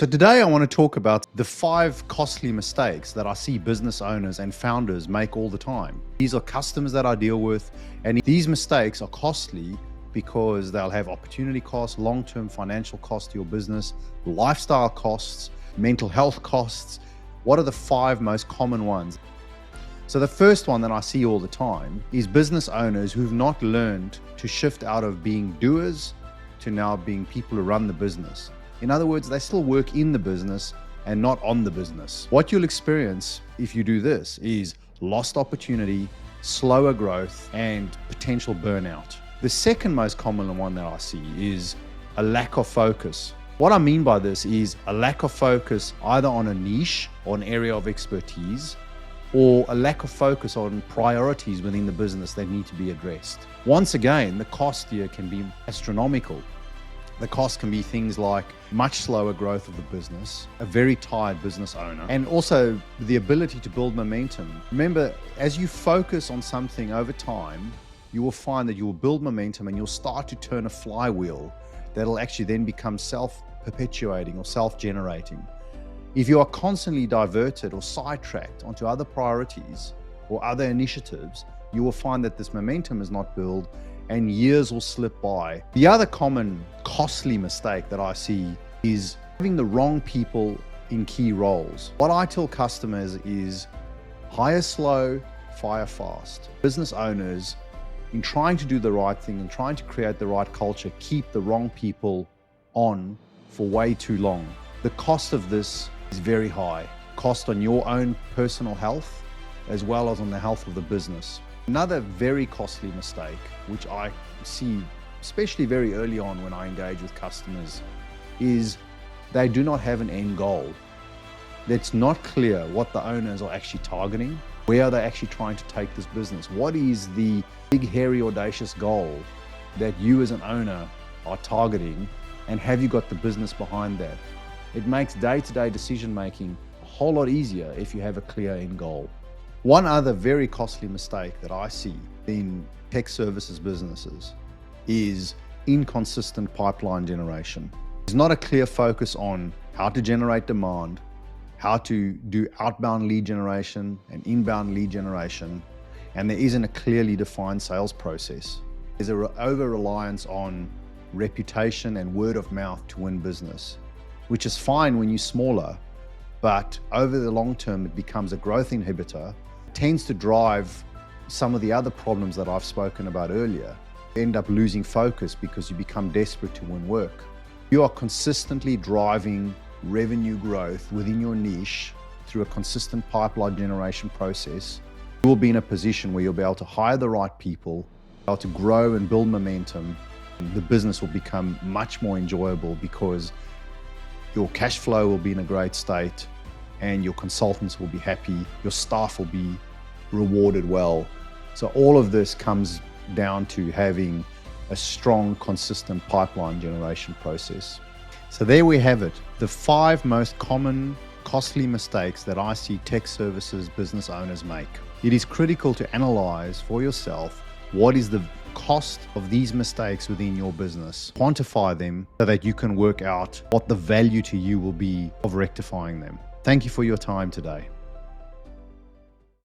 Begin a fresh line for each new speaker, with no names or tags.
So today I want to talk about the 5 costly mistakes that I see business owners and founders make all the time. These are customers that I deal with, and these mistakes are costly because they'll have opportunity costs, long-term financial costs to your business, lifestyle costs, mental health costs. What are the 5 most common ones? So the first one that I see all the time is business owners who've not learned to shift out of being doers to now being people who run the business. In other words, they still work in the business and not on the business. What you'll experience if you do this is lost opportunity, slower growth, and potential burnout. The second most common one that I see is a lack of focus. What I mean by this is a lack of focus either on a niche or an area of expertise, or a lack of focus on priorities within the business that need to be addressed. Once again, the cost here can be astronomical. The cost can be things like much slower growth of the business, a very tired business owner, and also the ability to build momentum. Remember, as you focus on something over time, you will find that you will build momentum and you'll start to turn a flywheel that'll actually then become self-perpetuating or self-generating. If you are constantly diverted or sidetracked onto other priorities or other initiatives, you will find that this momentum is not built and years will slip by. The other common costly mistake that I see is having the wrong people in key roles. What I tell customers is hire slow, fire fast. Business owners, in trying to do the right thing and trying to create the right culture, keep the wrong people on for way too long. The cost of this is very high. Cost on your own personal health as well as on the health of the business. Another very costly mistake, which I see especially very early on when I engage with customers, is they do not have an end goal. It's not clear what the owners are actually targeting. Where are they actually trying to take this business? What is the big, hairy, audacious goal that you as an owner are targeting? And have you got the business behind that? It makes day-to-day decision-making a whole lot easier if you have a clear end goal. One other very costly mistake that I see in tech services businesses is inconsistent pipeline generation. There's not a clear focus on how to generate demand, how to do outbound lead generation and inbound lead generation, and there isn't a clearly defined sales process. There's an over-reliance on reputation and word of mouth to win business, which is fine when you're smaller, but over the long term, it becomes a growth inhibitor, tends to drive some of the other problems that I've spoken about earlier. You end up losing focus because you become desperate to win work. You are consistently driving revenue growth within your niche through a consistent pipeline generation process. You will be in a position where you'll be able to hire the right people, be able to grow and build momentum. The business will become much more enjoyable because your cash flow will be in a great state and your consultants will be happy, your staff will be rewarded well. So all of this comes down to having a strong, consistent pipeline generation process. So there we have it, the 5 most common costly mistakes that I see tech services business owners make. It is critical to analyze for yourself what is the cost of these mistakes within your business. Quantify them so that you can work out what the value to you will be of rectifying them. Thank you for your time today.